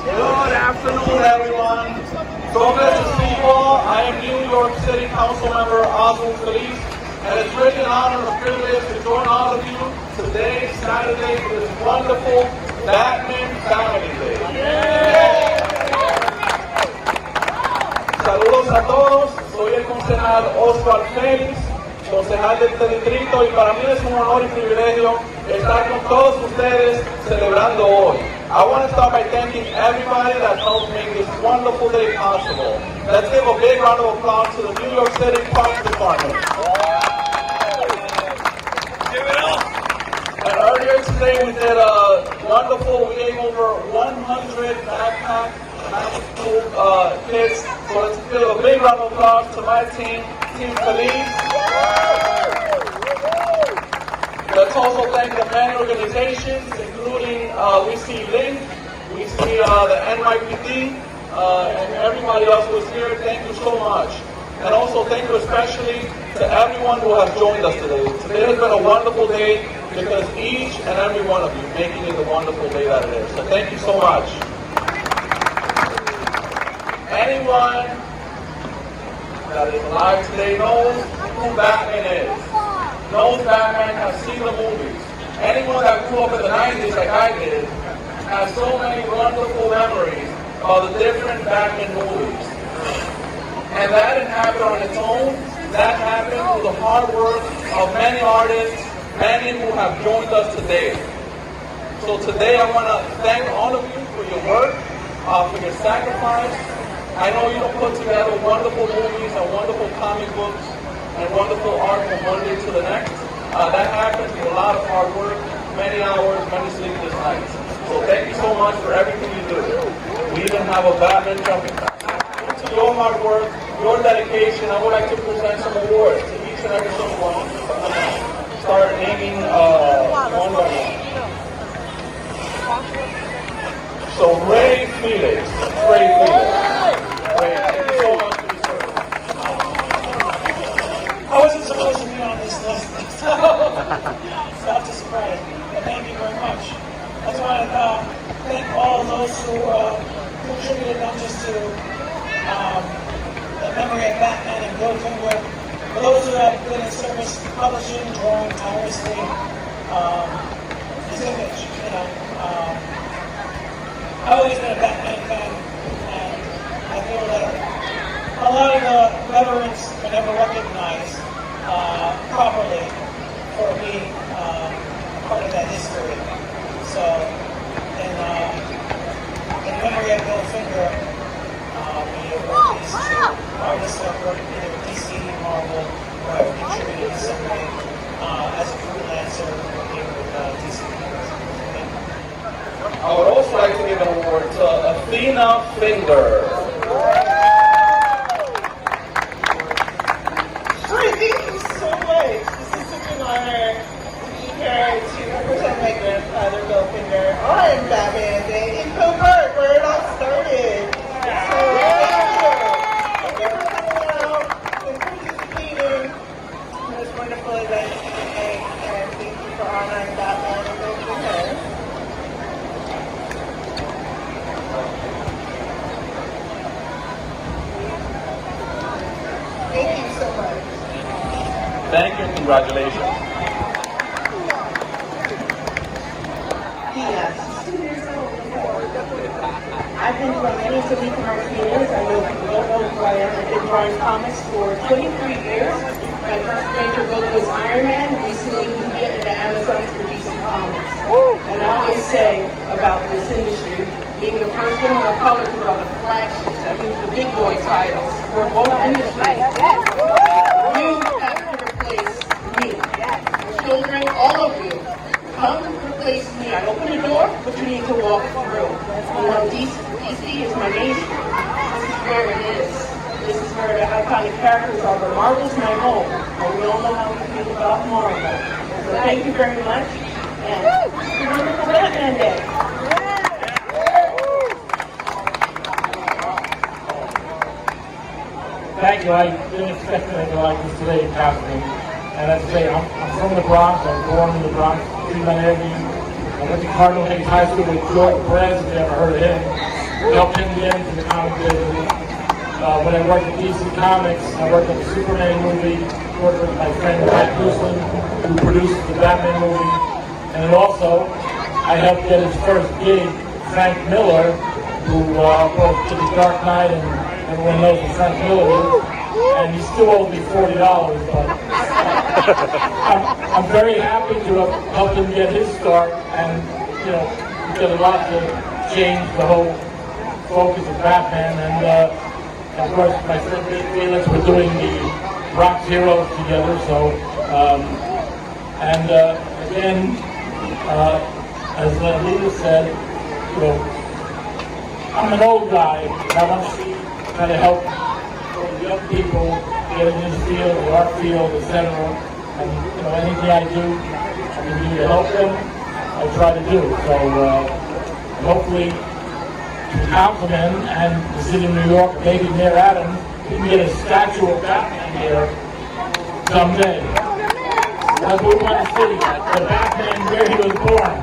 Good afternoon, everyone. So good to see you all. I am New York City Council Member Oswald Feliz, and it's really an honor and a privilege to join all of you today, Saturday, for this wonderful Batman Family Day. Saludos a todos, soy el concejal Oswald Félix, concejal de este distrito, y para mí es un honor y privilegio estar con todos ustedes celebrando hoy. I want to start by thanking everybody that helped make this wonderful day possible. Let's give a big round of applause to the New York City Parks Department. Give it up! And earlier today we did a wonderful, we gave over 100 backpack kids. So let's give a big round of applause to my team, Team Feliz. Let's also thank the many organizations, including we see Link, we see the NYPD, and everybody else who is here. Thank you so much. And also thank you especially to everyone who has joined us today. Today has been a wonderful day because each and every one of you making it the wonderful day that it is. So thank you so much. Anyone that is alive today knows who Batman is. Knows Batman, has seen the movies. Anyone that grew up in the 90s like I did has so many wonderful memories of the different Batman movies. And that didn't happen on its own. That happened through the hard work of many artists, many who have joined us today. So today I want to thank all of you for your work, for your sacrifice. I know you don't put together wonderful movies and wonderful comic books and wonderful art from one day to the next. That happens with a lot of hard work, many hours, many sleepless nights. So thank you so much for everything you do. We even have a Batman jumping back. To your hard work, your dedication, I would like to present some awards to each and every single one. Start naming one by one. So Ray Felix. Ray Felix. Ray, thank you so much for your service. I wasn't supposed to be on this list, so not to surprise me. But thank you very much. I just want to thank all of those who contributed not just to the memory of Batman and Bill Finger, but those who have been in service publishing, drawing tirelessly his image. You know, I've always been a Batman fan, and I feel that a lot of the veterans were never recognized properly for being part of that history. So, in memory of Bill Finger, we award these to artists that work either DC, Marvel, or have contributed in some way as a freelancer working with DC Comics. I would also like to give an award to Athena Finger. Thank you and congratulations. I've been drawing many TV commercial years. I know people don't know who I am. I've been drawing comics for 23 years. My first major book was Iron Man. Recently, we get into Amazon's for DC Comics. And I always say about this industry, being the first woman of color to draw the flagships, that means the big boy titles for both industries. You have to replace me. Children, all of you, come replace me. I open the door, but you need to walk through. You know, DC is my nation. This is where it is. This is where the iconic characters are. But Marvel's my home. And we all know how we feel about Marvel. So thank you very much. And wonderful Batman Day. Thank you. I didn't expect anything like this today, Catherine. And as I say, I'm from the Bronx. I was born in the Bronx, Fremont Avenue. I went to Cardinal Hayes High School with George Perez, if you ever heard of him. Helped him get into the comic business. When I worked at DC Comics, I worked on the Superman movie, worked with my friend Matt Gusman, who produced the Batman movie. And then also, I helped get his first gig, Frank Miller, who both did The Dark Knight, and everyone knows who Frank Miller is. And he still owes me $40, but I'm very happy to have helped him get his start, and you know, he did a lot to change the whole focus of Batman. And of course, my friend Felix, we're doing the Bronx Heroes together. So, again, as Lita said, you know, I'm an old guy, and I want to try to help young people get in this field, the art field, etc. And you know, anything I do, I can do to help them, I try to do. So hopefully, the councilman and the city of New York, maybe Mayor Adams, we can get a statue of Batman here someday. That's what we want to see, the Batman where he was born.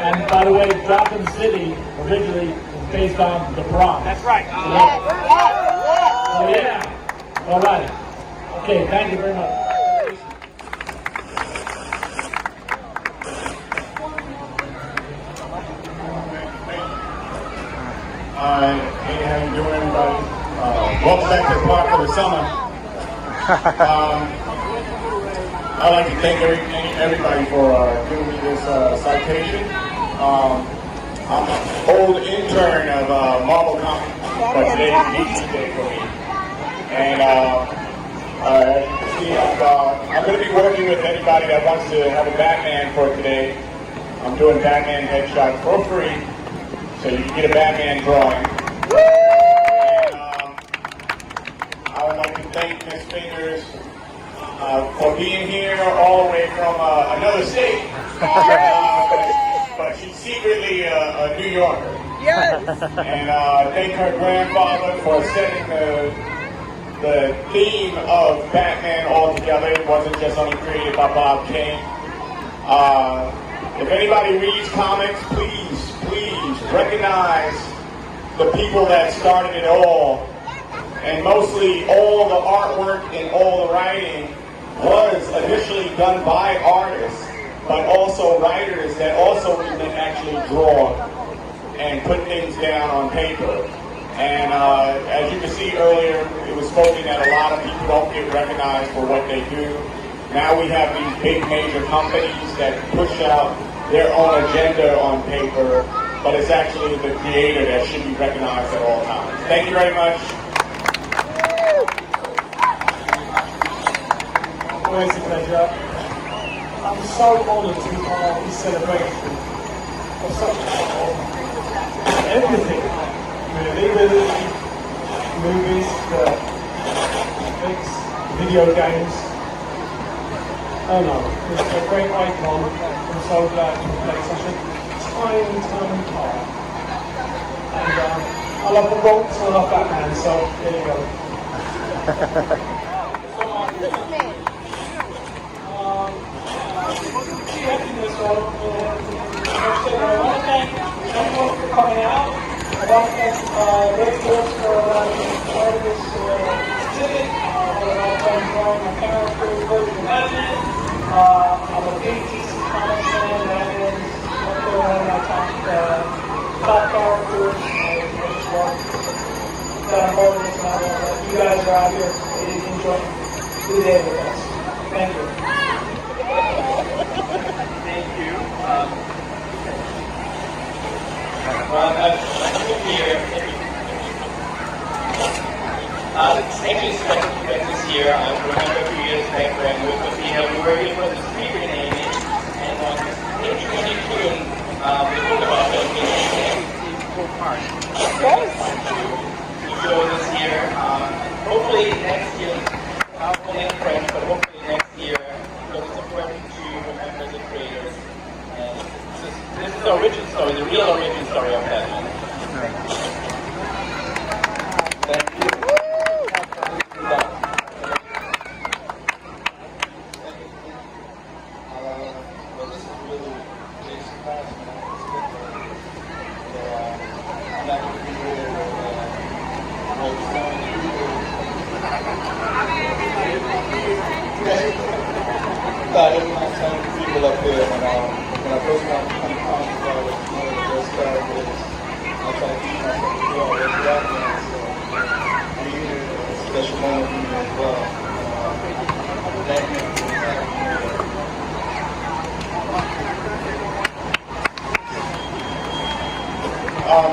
And by the way, Gotham City originally was based on the Bronx. That's right. Oh yeah. All right. Okay, thank you very much. Hey, how you doing, everybody? Welcome back to the park for the summer. I'd like to thank everybody for giving me this citation. I'm an old intern of Marvel Comics, but today is DC Day for me. And as you can see, I'm going to be working with anybody that wants to have a Batman for today. I'm doing Batman headshots for free, so you can get a Batman drawing. And I would like to thank Ms. Fingers for being here all the way from another state. But she's secretly a New Yorker. Yes. And thank her grandfather for setting the theme of Batman all together. It wasn't just only created by Bob Kane. If anybody reads comics, please recognize the people that started it all. And mostly all the artwork and all the writing was initially done by artists, but also writers that also can actually draw and put things down on paper. And as you can see earlier, it was spoken that a lot of people don't get recognized for what they do. Now we have these big major companies that push out their own agenda on paper, but it's actually the creator that should be recognized at all times. Thank you very much. Always a pleasure. I'm so honored to be part of this celebration of such everything. Legally, movies, comics, video games. I don't know, it's a great icon. I'm so glad to play such a tiny part. And I love the Bronx and I love Batman, so there you go. I want to thank everyone for coming out. I want to thank Red Force for allowing me to be part of this exhibit. I want to thank my character, I'm a big DC Comics fan. That is up there one of my top characters. I just love that I'm part of this novel. That you guys are out here enjoying the day with us. Thank you. Thank you. Well, I'm here. Actually, special event this year. I remember a few years back when with Athena, we were here for the street renaming, and on page 22, we talked about the to show this year. Hopefully next year, only in French, but hopefully next year, because it's important to remember the creators. And this is the origin story, the real origin story of Batman. Thank you. Every time people up there, when I first got to come across the bar, one of the first characters, I try to keep myself to go with Batman, so I'm here, a special moment for me as well. Batman for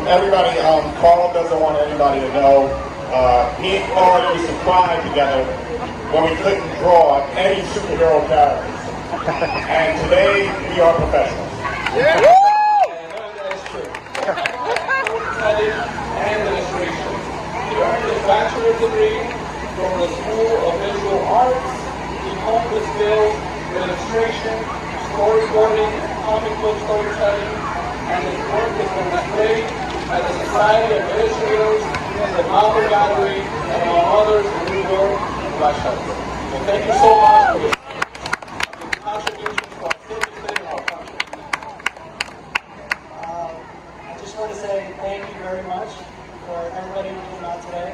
Everybody, Carl doesn't want anybody to know. Me and Carl used to cry together when we couldn't draw any superhero characters. And today, we are professionals. Yeah. That is true. And illustration. He earned his bachelor's degree from the School of Visual Arts. He honed his skills in illustration, storyboarding, comic book storytelling, and his work has been displayed at the Society of Illustrators and the Marvel Gallery, and among others in New York and Westchester. Well, thank you so much for your contributions to our city and our country. I just want to say thank you very much for everybody who came out today.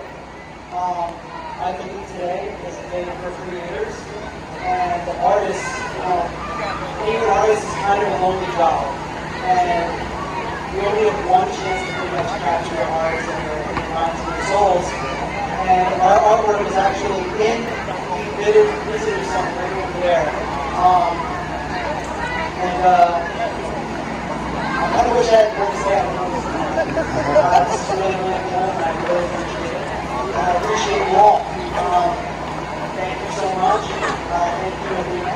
I think today is a day for creators and the artists. Being an artist is kind of a lonely job, and we only have one chance to pretty much capture your hearts and your minds and your souls. And our artwork is actually in the visitor center right over there. I kind of wish I had more to say. This is really, really cool, and I really appreciate it. I appreciate you all. Thank you so much. Thank you, Athena,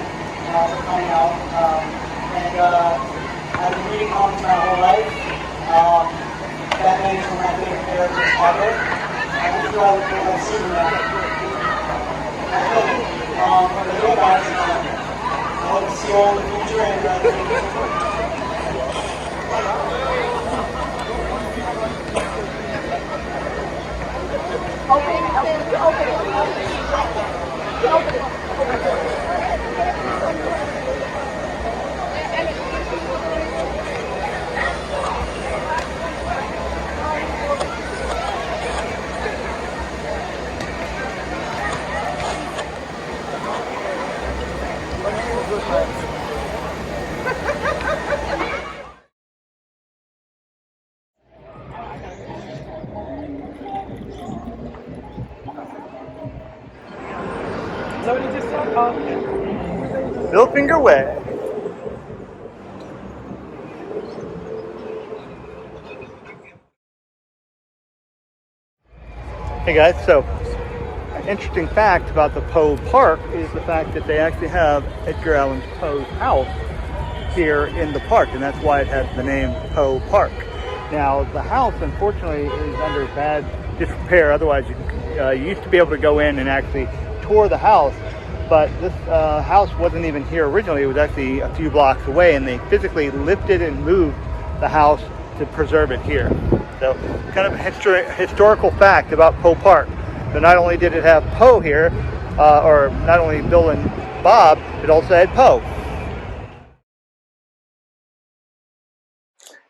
for coming out. I've been reading comics my whole life. Batman is one of my favorite characters ever. I just feel like I've seen that. But anyway, guys, I hope to see you all in the future, and thank you so much. Bill Finger way. Hey guys, so an interesting fact about the Poe Park is the fact that they actually have Edgar Allan Poe's house here in the park, and that's why it has the name Poe Park. Now, the house, unfortunately, is under bad disrepair. Otherwise, you used to be able to go in and actually tour the house, but this house wasn't even here originally. It was actually a few blocks away, and they physically lifted and moved the house to preserve it here. So, kind of a historical fact about Poe Park. So not only did it have Poe here, or not only Bill and Bob, it also had Poe.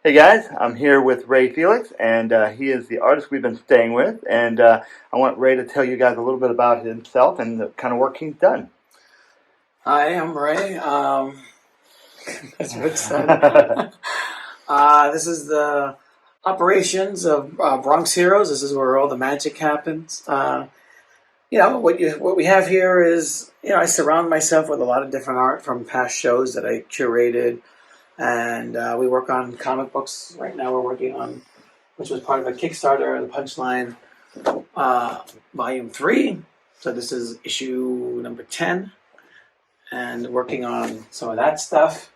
Hey guys, I'm here with Ray Felix, and he is the artist we've been staying with, and I want Ray to tell you guys a little bit about himself and the kind of work he's done. Hi, I'm Ray. As Rich said, this is the operations of Bronx Heroes. This is where all the magic happens. What we have here is, I surround myself with a lot of different art from past shows that I curated, and we work on comic books. Right now, we're working on, which was part of a Kickstarter, the Punchline Volume 3. So this is issue number 10. And working on some of that stuff.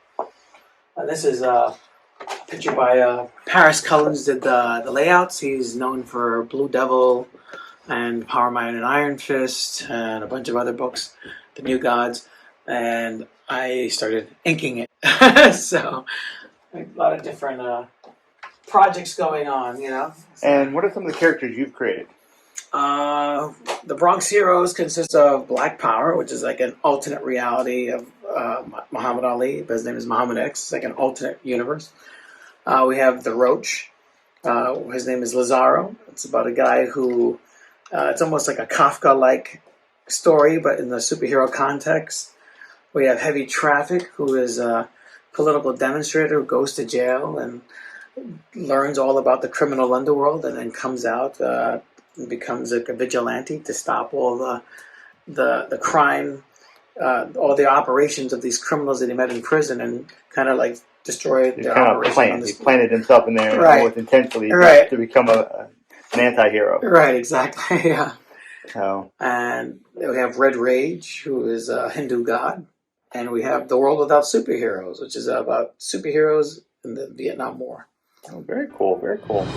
This is a picture by Paris Cullens did the layouts. He's known for Blue Devil and Power Man and Iron Fist and a bunch of other books, The New Gods. And I started inking it. So a lot of different projects going on, And what are some of the characters you've created? The Bronx Heroes consist of Black Power, which is like an alternate reality of Muhammad Ali, but his name is Muhammad X. It's like an alternate universe. We have the Roach. His name is Lazaro. It's about a guy who, it's almost like a Kafka-like story, but in the superhero context. We have Heavy Traffic, who is a political demonstrator who goes to jail and learns all about the criminal underworld and then comes out and becomes like a vigilante to stop all the crime, all the operations of these criminals that he met in prison and kind of like destroy their operation. He planted himself in there almost intentionally to become an anti-hero. Right, exactly, yeah. So. And we have Red Rage, who is a Hindu god. And we have The World Without Superheroes, which is about superheroes in the Vietnam War. Oh, very cool, very cool.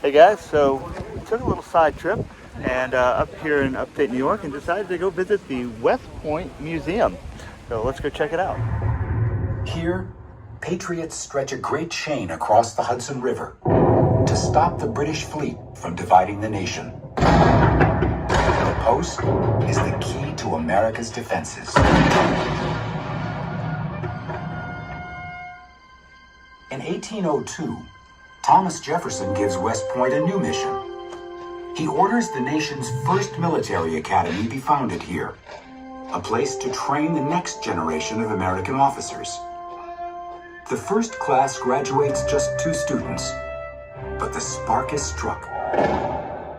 Hey guys, so we took a little side trip and up here in upstate New York and decided to go visit the West Point Museum. So let's go check it out. Here, patriots stretch a great chain across the Hudson River to stop the British fleet from dividing the nation. The post is the key to America's defenses. In 1802, Thomas Jefferson gives West Point a new mission. He orders the nation's first military academy be founded here, a place to train the next generation of American officers. The first class graduates just 2 students, but the spark is struck.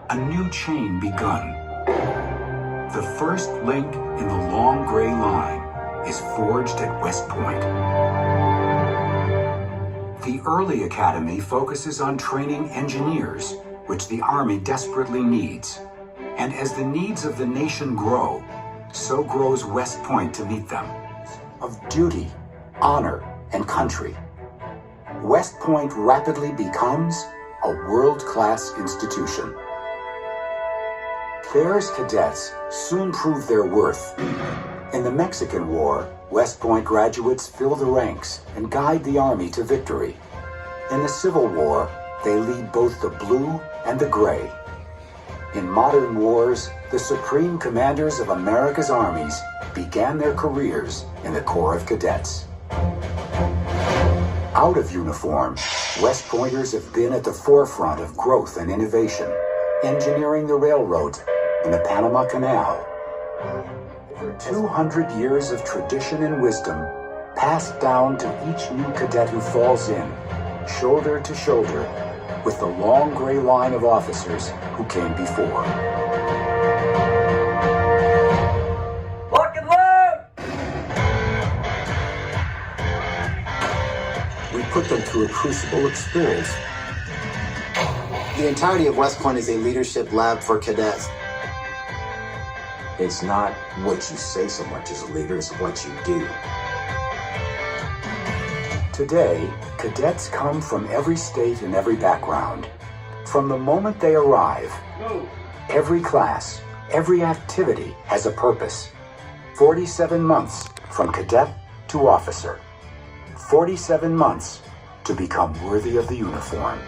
A new chain begun. The first link in the long gray line is forged at West Point. The early academy focuses on training engineers, which the Army desperately needs. And as the needs of the nation grow, so grows West Point to meet them. Of duty, honor, and country. West Point rapidly becomes a world-class institution. There's cadets soon prove their worth. In the Mexican War, West Point graduates fill the ranks and guide the Army to victory. In the Civil War, they lead both the blue and the gray. In modern wars, the supreme commanders of America's armies began their careers in the Corps of Cadets. Out of uniform, West Pointers have been at the forefront of growth and innovation, engineering the railroads and the Panama Canal. 200 years of tradition and wisdom passed down to each new cadet who falls in, shoulder to shoulder, with the long gray line of officers who came before. Lock and load! We put them through a crucible experience. The entirety of West Point is a leadership lab for cadets. It's not what you say so much as a leader, it's what you do. Today, cadets come from every state and every background. From the moment they arrive, every class, every activity has a purpose. 47 months from cadet to officer. 47 months to become worthy of the uniform.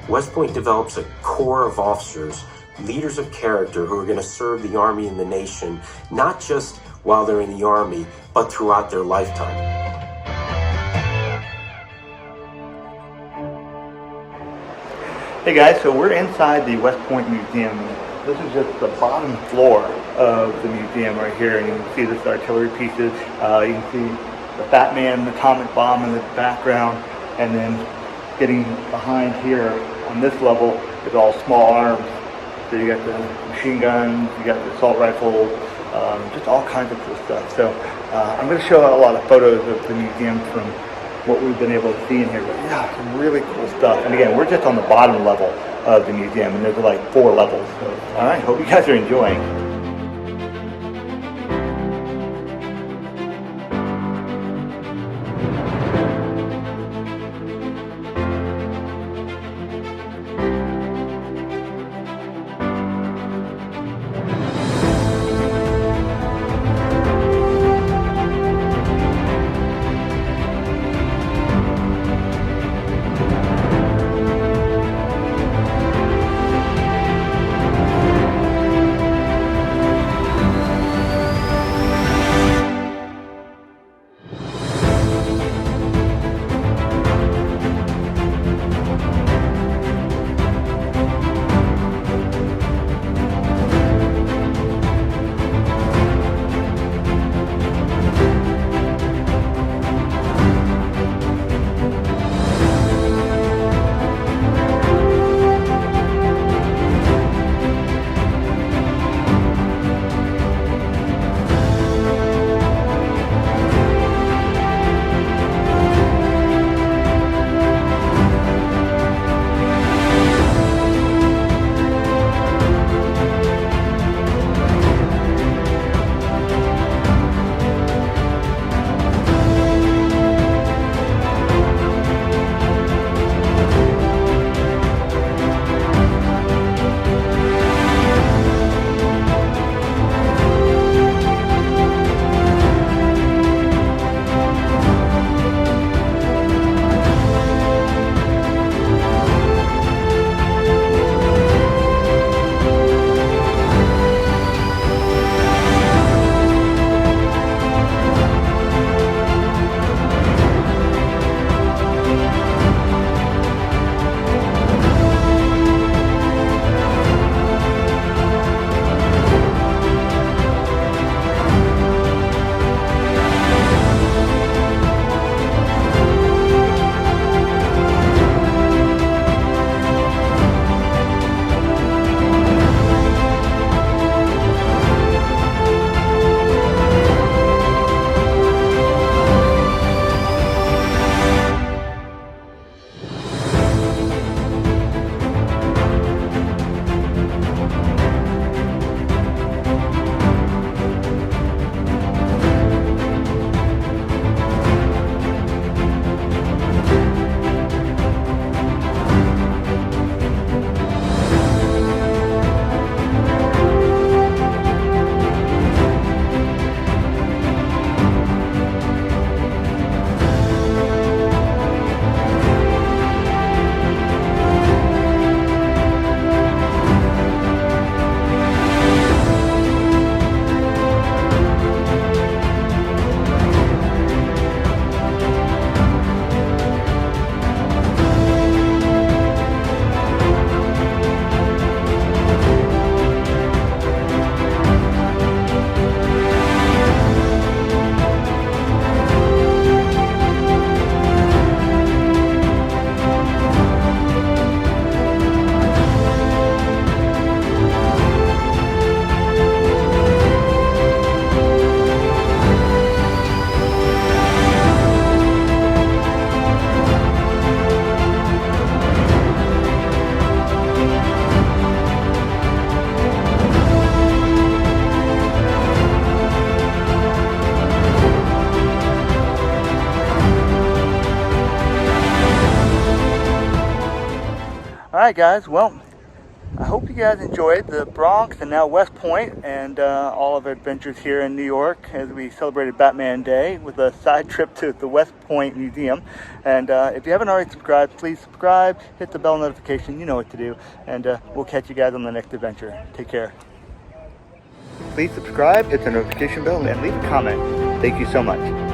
West Point develops a core of officers, leaders of character who are going to serve the Army and the nation, not just while they're in the Army, but throughout their lifetime. Hey guys, so we're inside the West Point Museum. This is just the bottom floor of the museum right here, and you can see this artillery pieces. You can see the Batman, the atomic bomb in the background, and then getting behind here on this level is all small arms. So you got the machine guns, you got the assault rifles, just all kinds of cool stuff. So I'm going to show a lot of photos of the museum from what we've been able to see in here. But yeah, some really cool stuff. And again, we're just on the bottom level of the museum, and there's like 4 levels. So, all right, hope you guys are enjoying. Alright guys, well, I hope you guys enjoyed the Bronx and now West Point and all of our adventures here in New York as we celebrated Batman Day with a side trip to the West Point Museum. And if you haven't already subscribed, please subscribe, hit the bell notification, you know what to do, and we'll catch you guys on the next adventure. Take care. Please subscribe, hit the notification bell, and leave a comment. Thank you so much.